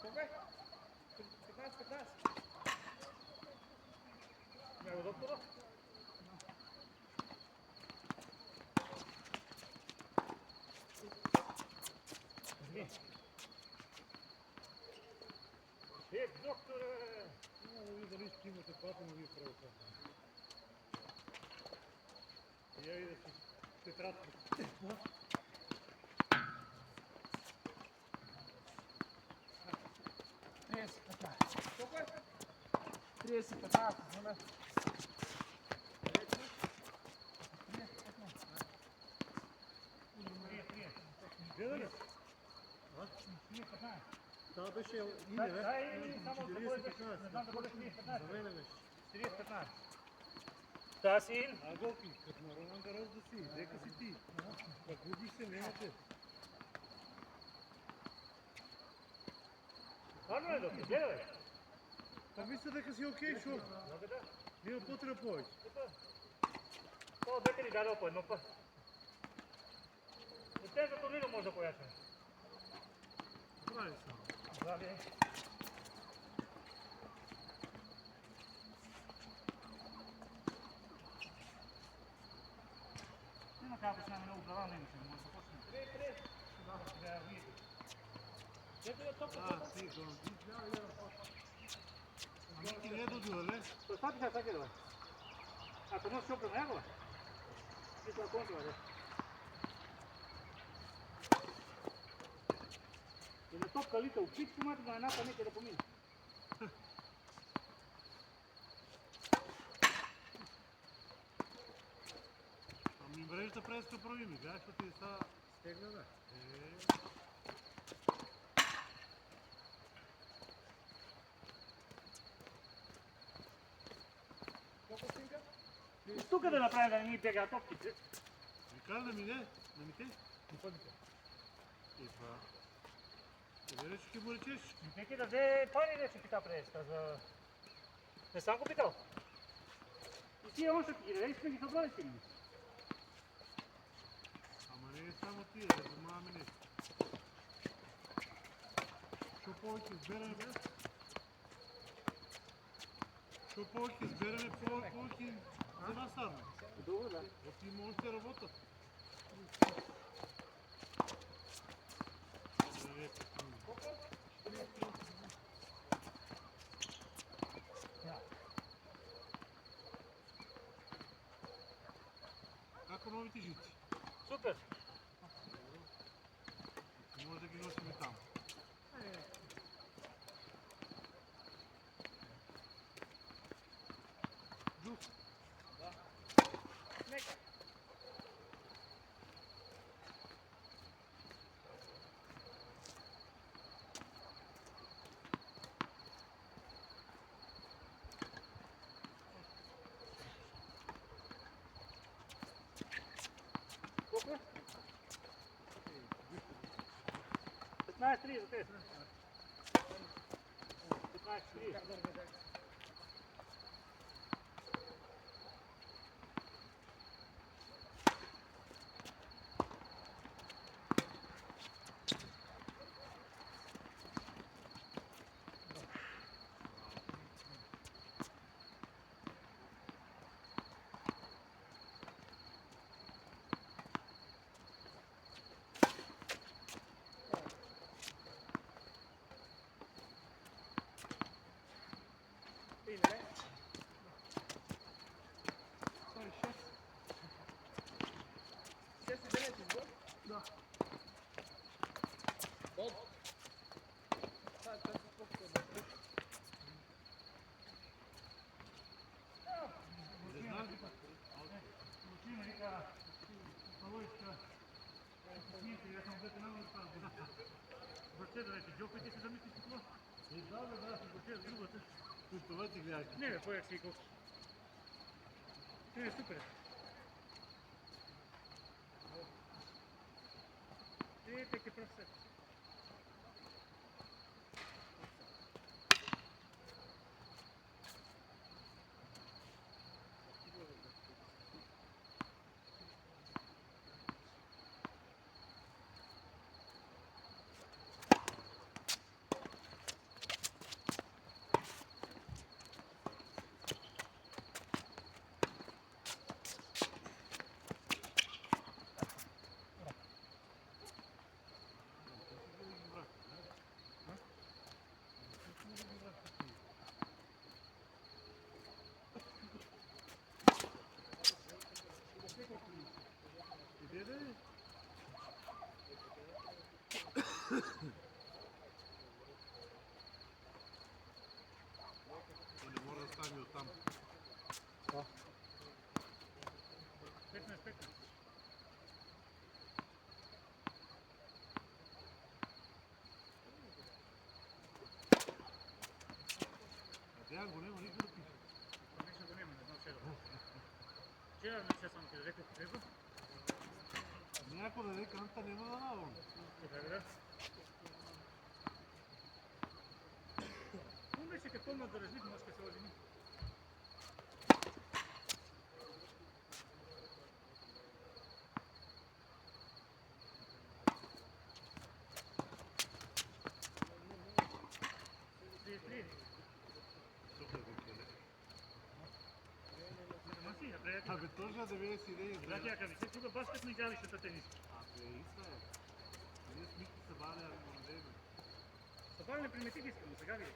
Колко е? 15. Него доктора? Докторе! Не, да ви дали ще имате двата, но вие правите. Я и да си тетрадка. 30-15. Колко е? 30-15. Гледа ли? Това беше име, не? Да, и само да бъдеш, не знам да бъдеш 30-15. За мене беше. 30-15. Да си ин. А Голки, като на Ролан Гарос да си, дека си ти. Как губиш се, нямате. Варно е, доктор, гледай. Па мисля дека си окей, шо? Нема потреба повече. Това бете ли дадал по едно път? И те за турнира може да поясне. Прави само. Здраве. Нема kako se nam ne uprava, ne mislim, može da počne. 3-3. Da, da vidite. Gdje je to? А, сигурно. Ами ти не додува, не? То стати сега така да. Ако не се опрема него. И тоа контра, да. И на топка лита у пичку мати да напа некъде да помине. Ами мрежата преска прави ми, гаш, што ти са стегна, да? Тука да направим да не ни бега топките. Викали да ми не? Да ми те? Не ходите. Епа... Къде рече ке му речеш? Неки да взе пари рече пита преска за... Не сам го питал. И тия още ги даде, сме ги събрали си. Ама не е само тия, да занимаваме нещо. Що повече избереме, бе? Що повече избереме, повече за нас садне. Добро, да. Вот и можете да работят. Како новите жици? Супер. Може да ги носиме там. Джук. Да. Нека. Колко е? 15-3 за те. 15-3. Войска. Снимите, ја сам дете намали стара водата. Прочета вече, Джоко, ти се замислиш какво? Да, Си прочета другата. това ти гледаш. Не бе, појак си и колко. Не, супер. Теке прав сет. Иде да е? Не може да стане оттам. 15. Деян го нема никога да пише. Конечно го нема, не знам вчера. Вчера не се сам ти реков треба. Някой да века Анта нема да навам. Така да. Он беше како ма да разлик може се ожени. Абе, точно да вие си идеи. Знаете, ја кажа, тука баскет не игравише та тенис. Абе, иста е. Ние с Мики се бавя, ако не дейме. Са бавле примети искрено, сега види.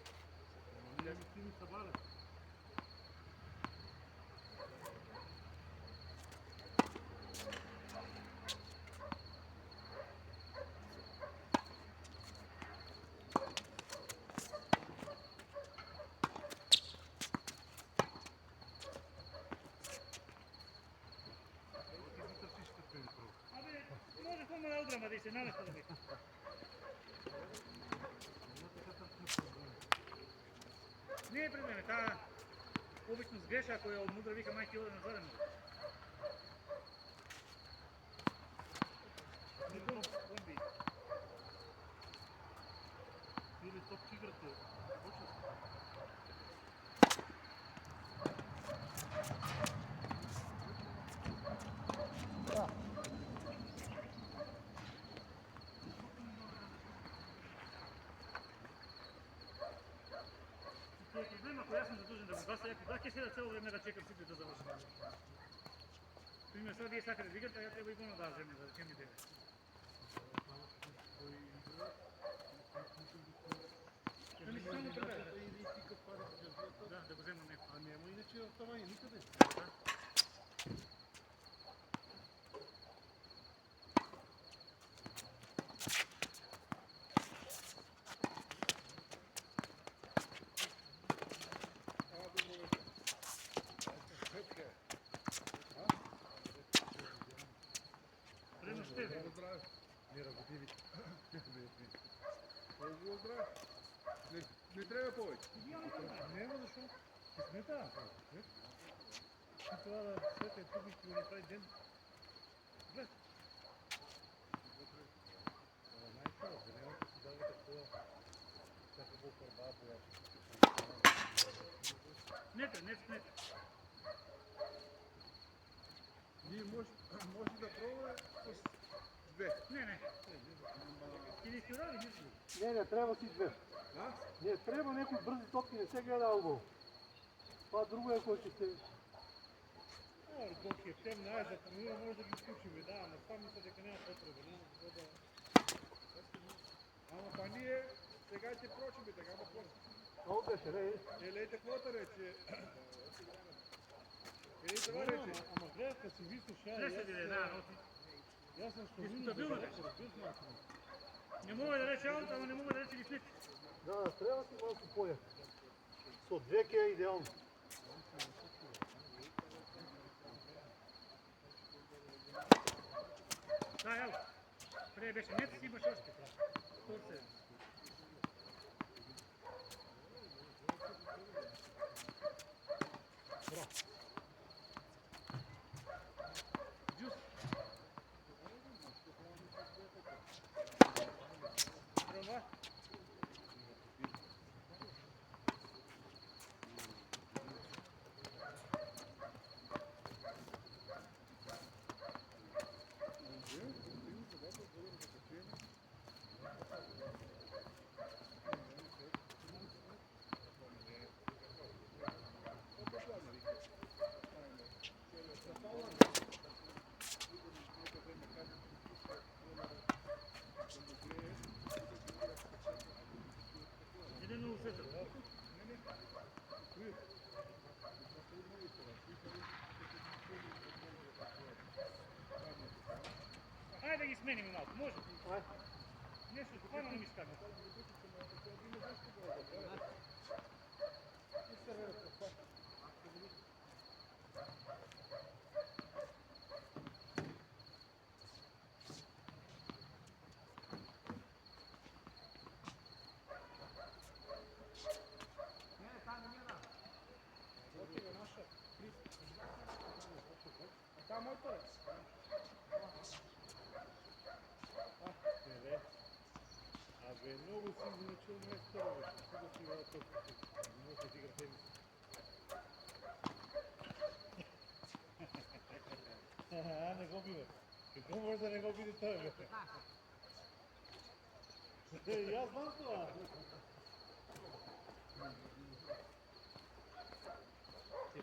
Ние ми ти ми се бавя. Абе, може помала удрама да и се наместа да ми. Не е проблем, таа обично сгреша ако ја одмудра вика мајки оде на зарем. Бомби. Или топ играте. Почва се. Тие проблема кој јас сум задужен да го гаса, ја ќе седа цело време да чекам сите да завршат. Пример, сега вие сакате да играте, а ја треба и воно да земе, да речем и деве. Ами само треба. Да го земам некој. А нема иначе в това и никъде. Прено ще ви. Не работи ви. Не трябва повече. Няма защо. Късмета. Ти това да света е тук и да направи ден. Глед. Най-чудо, да няма да си дава такова. Всяка бълкърба, която. Не. Ние може да пробваме с две. Не. Или си уради, не си. Не, трябва си две. А? Не, трябва някои бързи топки, не се гледа албо. Това друго е, което ще... Док е темна, за тренира може да ги включим, да, ама това мисля дека няма потреба, няма какво да... Ама па ние сега ќе прочиме, така ма после. Много беше, не? Елейте квота рече. Елей това рече. Ама гледат, като си висош, Не се виде, да, ноти. Јас сам што Дискутабилно беше. Не мога да рече аут, ама не мога да рече ги флит. Да, трябва си малко поя. Со две ке е идеално. Да, ел. Преди беше нет, си имаш още. 107. Джус. Това. Иде на усета. Хайде да ги сменим малко, може? Нещо стопано не ми скага. Абе, много си значил местър, бе. Сега си играе толкова. Не може да игра тенис. Не го бива. Какво може да не го биде той, бе? И аз знам това. Ти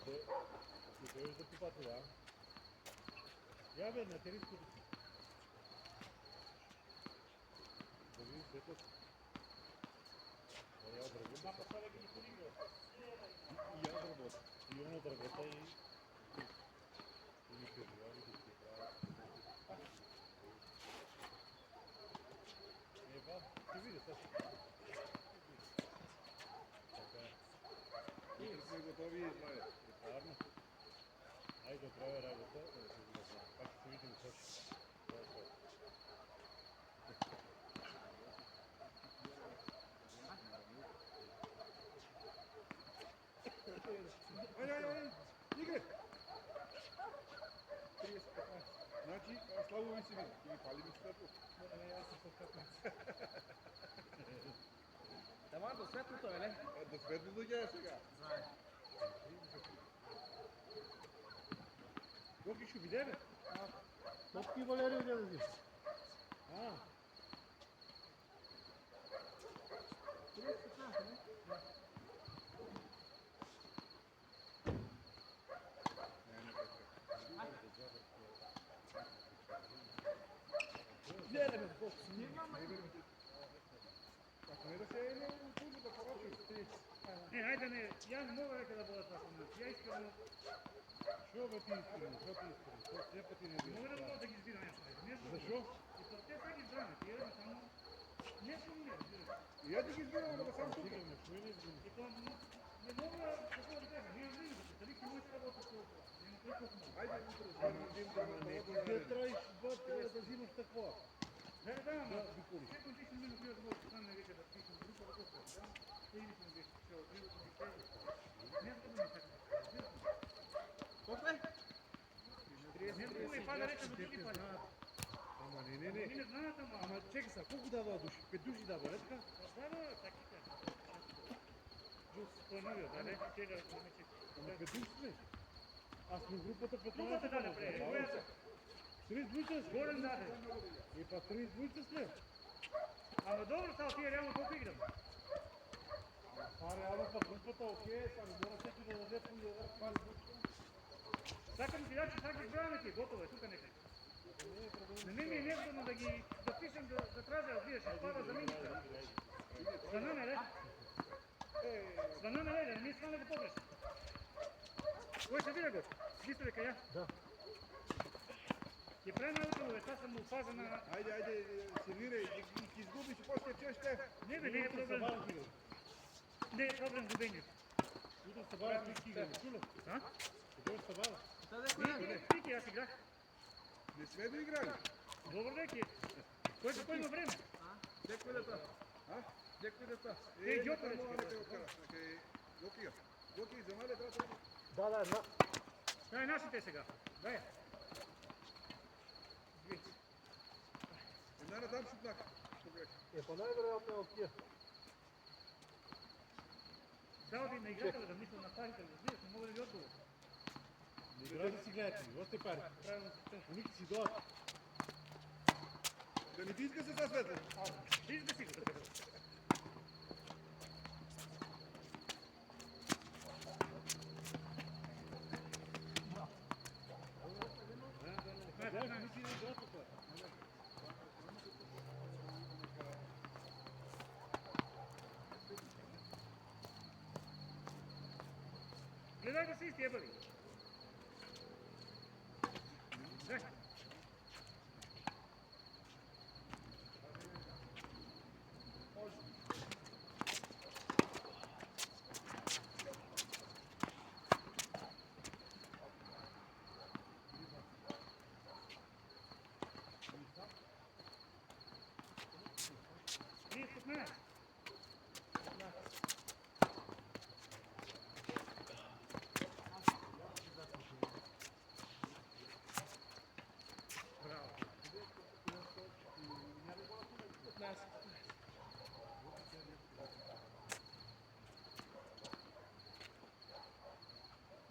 дойдеш да купа това. Я бе, на териското си. Да видиш светът. Я отработа. И я отработа. И он отработа и... И ми переживали да си правят. Еба, ще види сега. Така е. Утре сме готови и знаете. Препарно. Айде да правя работа, да се видя знам. Пак ще се видим също. Айде, игре! 30-15. Значи, слабо ви си види. Ти ми пали ми светло. Аз съм с 15. Ама до светлото, еле? До светлото ги е сега. Знае. Коки ще виде, бе? Топки Валерий да взиш. А. Не, хайде не, я не мога века да бъда това съм. Я искам, Що бе ти искрено? Що ти искрено? Що все пъти не мога да видиш? мога да ги избирам нещо. Защо? И то те са ги избраме, тия да само нещо ми не разбираш. И аз ти ги избирам, ама да сам тук. И то не мога, какво да кажа, нямам време да се ти можеш да работиш толкова. Няма толкова много. Айде, утре да видим да Ти трябваш да взимаш такова. Да, ама всеки дишен минут бил да може да стане вече да пишем група да толкова. Да? Те или съм беше чел, или съм ги тези. Не знам да ми така. Колко е? Не знам и пада рече до други пада. Ама не. Они не знаят, ама. Ама чекай сега, колко дава души? 5 души дава, не така? Да, така. Джус, той новия, да, не? Тега, не че. Ама 5 души сме. Аз сме групата 15. Групата даде преди. Коята? 30 двойца сме. Горен даде. И па 30 двойца сме. Ама добро, сега тия реално колко играм. А реално па групата окей, сега не мора всеки да даде по един. Сакам ти да, че сега ги избравяме ти, готово е, тук некъде. На мен ми е невдобно да ги запишем, да трябва да видиш, пада за минута. Свана ме, Свана ме, не ми свана да погреш. Кой ще видя го? Вижте дека я? Да. Ти прави малото, бе, това съм опазена. Айде, сервирай, и ти изгубиш и после чеще. Не бе, не е проблем. Не е проблем губението. Утре се бавя всички играли, чули? А? Дойдеш се бавя. Та да Вики, аз играх. Не сме доиграли. Добро деки. Кој има време? Некој да та. Некој да та. Е, Ѓокович. Гоки, за мале брат. Да, на. Дај нашите сега. Дај. Една на там шутнак. Па најверојатно е окија. Заоди на игрателя да мислам на парите, разбираш, не мога да ги одговор. Не играјте да си гледате, осте пари. Правилно се чеш. Уник си доат. Да не ти иска се светле. Ти изгаси го така. Да, мисли да играте тоа. Гледај да се исти ебали. Зашто?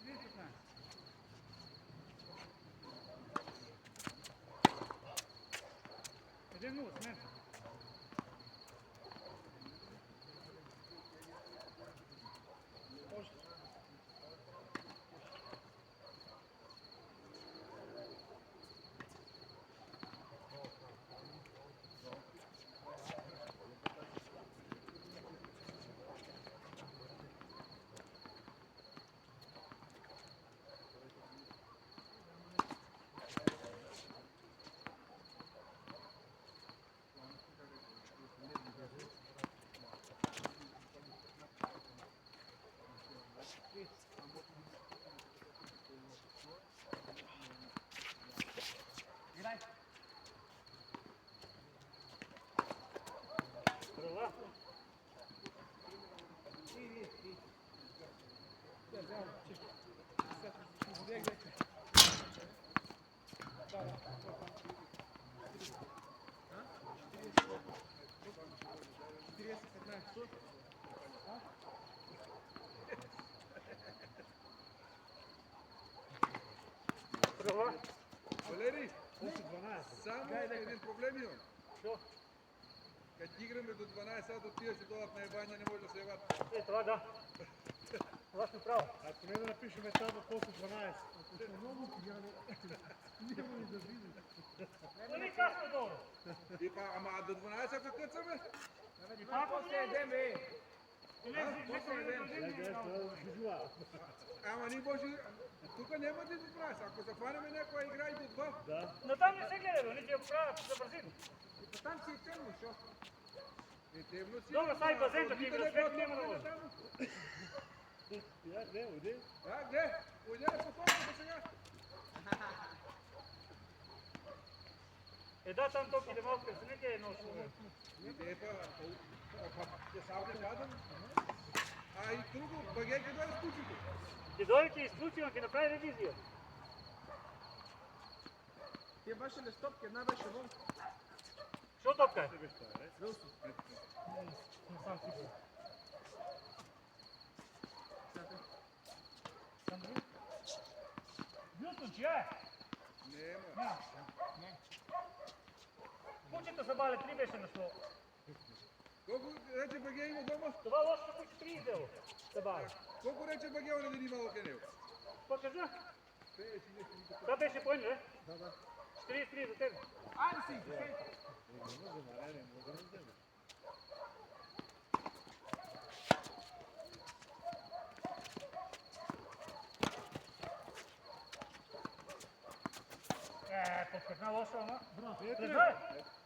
Ние 15. Един нула, смен. Играј. Прва. Прва. Валери, После 12. само еден проблем имам. Што? Kad igrаме до 12 сата, отиваш и додат на ебање, не може да се јават. Е, това да. Това сме право. Ако не да напишеме таба после 12. Ако се много пијани, нема ни да видим. Това не е касно долу. И па, ама до 12 ако къцаме? И па ако не едеме. Не, Ама ни може, тука нема да до 12, ако зафанеме некоја игра и до 2. Да. но там не се гледа, бе, не ќе правят за брзина. Там си е темно, шо? Е темно си. Добро, сај базента, ќе има свет, нема да може. Ja, ne, ode. Да, где? Уйде на потоката сега. Е, да, там топките малко се не ќе е ношо. Иде па, ќе савне гадам. А и друго, баге ќе дойде скучито. Ќе дојде ќе исклучи, ќе направи ревизија. Тие баше на стопки, една беше вон. Што топка е? Тебе што е, Не сам сигурен. Бютон, чија е? Нема. Кучето са бале, 3 беше на 100. Колко рече баге има дома? Това лошото куче 3 издело. Се бале. Колко рече баге оне да ни имало ке него? Па кажа? Това беше по не? Да, да. 43 за тебе. Айде си, хей! Подскакна лошо, ама. Ветре! Признај!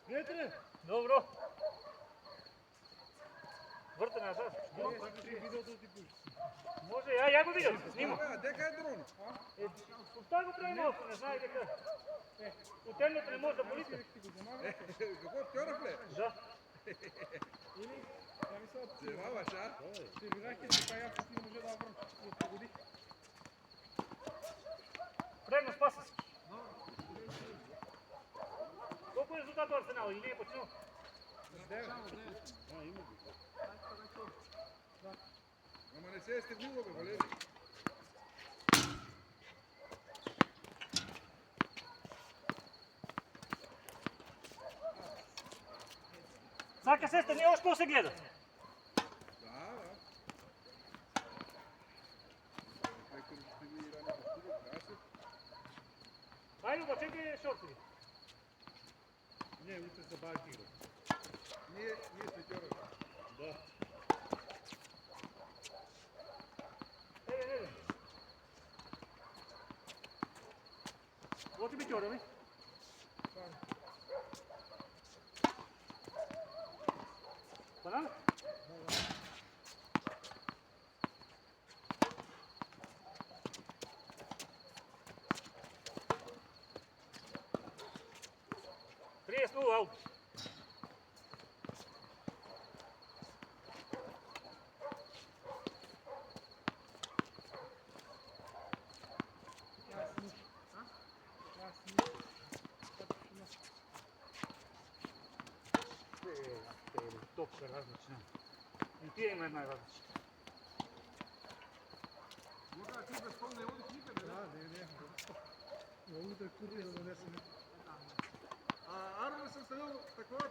Ветре! Добро. Врте назад. Три видеото ти пуш. Може, ја го видам, снима. Дека е дрон? Оста го прави малко, не знае дека. У темното не може да болите. Како вчора пле? Да. Или, ја ми се од... Се ваваш, а? Се вираќе се па јас ти може да врм. Се погоди. Предно Спасовски. Колко е резултат у Арсенал или не е почнал? Ама не се е стегнило, бе, Валери. Сака сестра, не още какво се гледа. Да. Некој ще ви рано постигат, красив. Хайде, обачете шортови. Не, утре са баш игра. Ние сме вчора. Да. Еде. Оти би ќора, ми? Банана? Тресну, аут. Топка различна. И тие има една различна. Мога ти без пол не одиш никаде. Да, не. Но утре купи да донесеме. А Арно съм ставил такова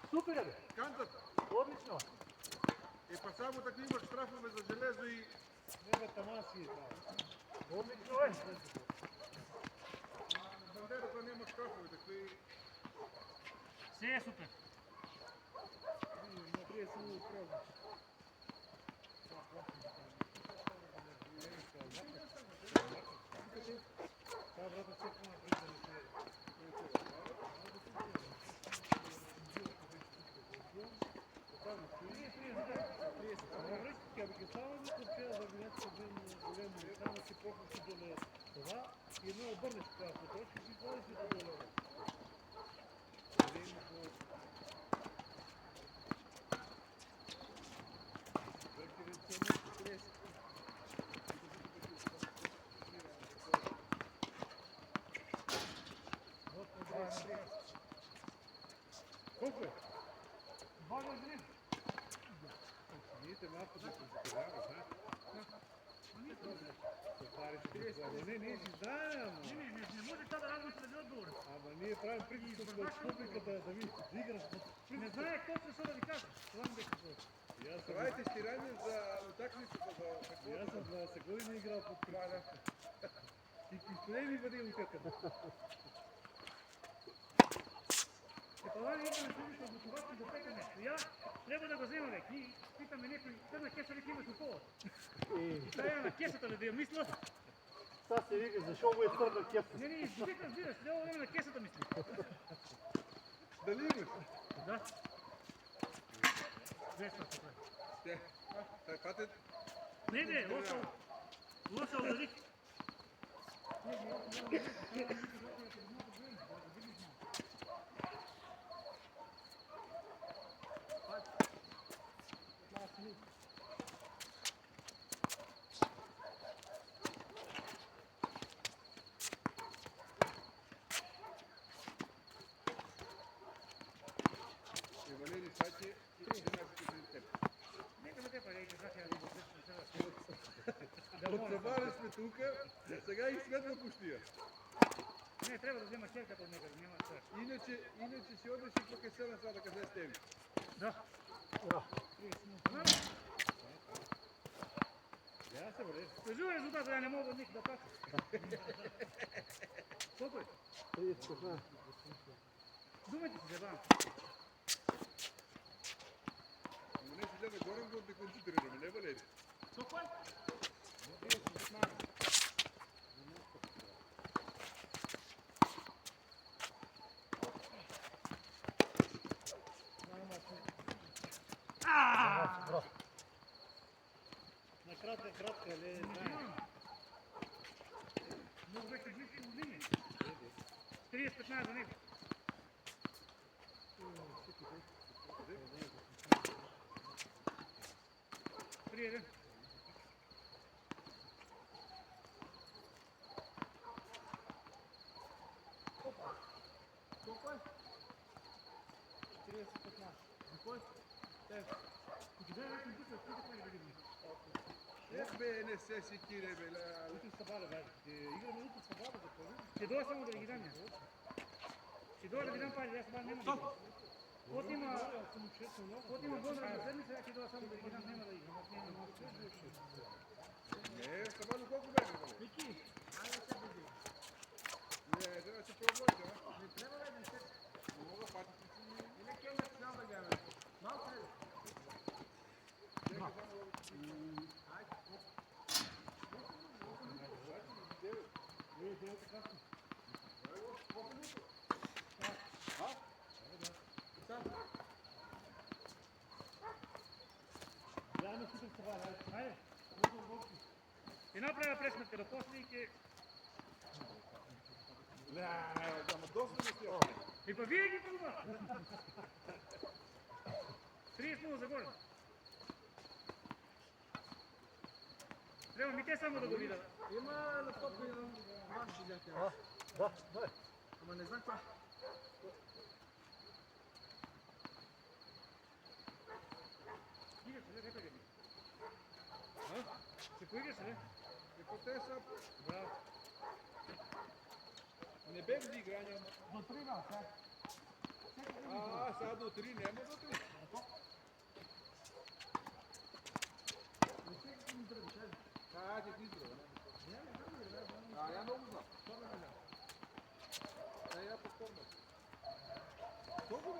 Супер е, бе. кантата. Одлично. Е, па само така имаш штрафове за железо и... Не бе, таман си е това. Одлично е. Бандерата няма штрафове, такви... Се е супер. Напрije se uvijek probno. Та, брата, все по-напред да не се... Kad bi samo počeo da bi nešto vreme, samo si pokuši dole това и едно обърнеш красна точка и ходиш до долу. Колко е? Бога жени. Видите малко да се закривава, знаеш? Не си знае, ама. Не може това да радваш преди отговор. Ама ние правим притиск от публиката да видиш, да играш. Не знае точно що да ви кажа. Това не беше това. Това е тестиране за утакмицата, за какво? Аз съм 20 години играл под притиск. И пистолей ми бъде утекан. Това не идва на служител до това, че запека нещо. Я трябва да го взема век. И питаме някой, тъдна кеса ли имаш у пола? Тая на кесата ли да я мисля? Та се вика, защо му е твърда кепа? Не, извик разбираш, трябва време на кесата мисли. Дали имаш? Да. 200 се прави. Те, патет. Не, лоша ударих. Валери Саче и 13 Нека ме те пари, че сега да го От събаре сме тук, сега и светла пущия. Не, трябва да взема черката от некъде, няма страх. Иначе си одеш и пък е седна сега да къде сте ми. Да. Я се бъде. Кажу резултата, да не мога ник да пака. Колко е? 30%. Думайте си, забавам. Но не си гледа горен го да концентрираме, не Валери? Колко е? кратка, не знаеш. Много беше близко от линия. 30-15 за него. Приеден. Колко е? 30-15. Кой? Кога вече не пуска, сколько прави да видим? Бе, не се секире, бе, Утре Сабале, бе. Играме утре Сабале за това. Ще дойда само да ги дам я. Ще дойда да ги дам пари, аз няма да ги. От има бонус на седмица, ще дойда само да ги дам, няма да ги. Не, Сабале колко бе, бе? Мики, айде се бъде. Не, трябва да се пробвайте, а? Не трябва да не се. Не мога патите си. Или кемет цял да гледаме. Малко ли? Заедно супер Сабале, айде. И направя пресметка до после и ке... Не, ама доста не си. И па вие ги пробва. 30 за горе. Трябва ми те само да го видят. Има на топи на ваши дете. Да, дай. Ама не знам това. Играш ли, река ги. Се поиграш ли? Какво те са? Браво. Не бе ли играния? До 3 да, сега. Сега до 3 няма до 3. Не се ги ми тръгваш, айде. Ти ти здраве. Я много знам. Я повторно. Колко бе?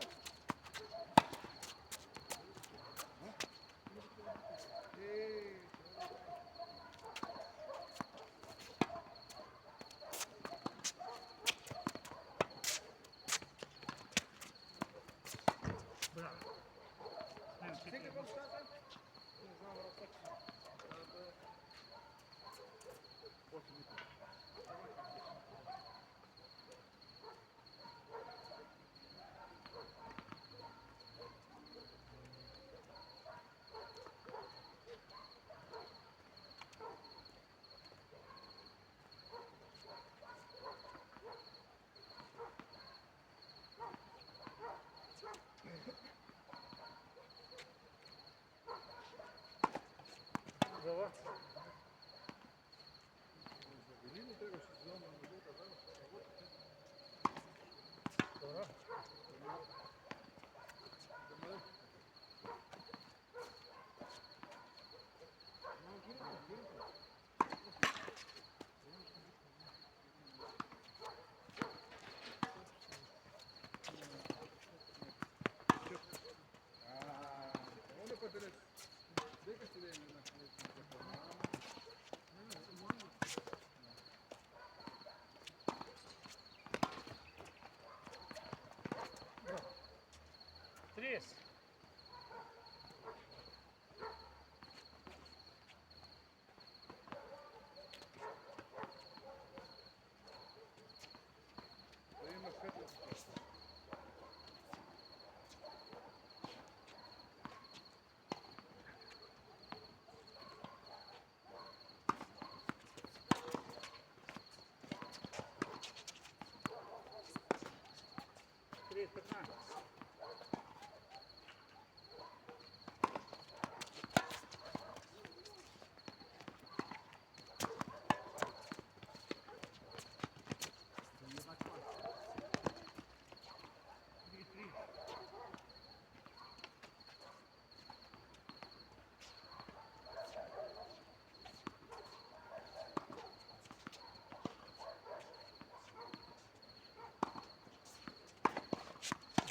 Браво. Сега какво става? Не знам, разтъчно. Зова. Добро. Onda pa teres. Дека си да е на Тридесет. да има светло.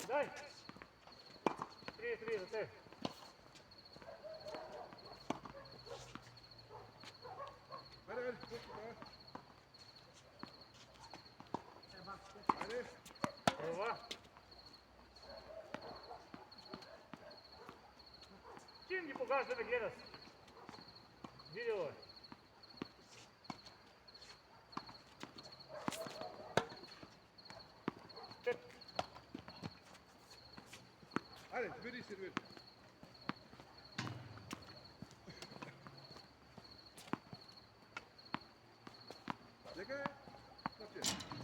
Дай. 3 за те. Хайде, хайде. Това. Чим ги погажда да гледаш? Види ова. Чет. Ајде, бери сервир. Дека е? Така е.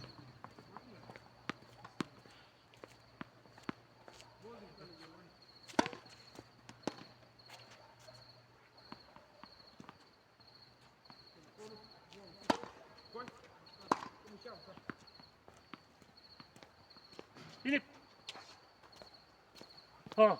Филип. Хора.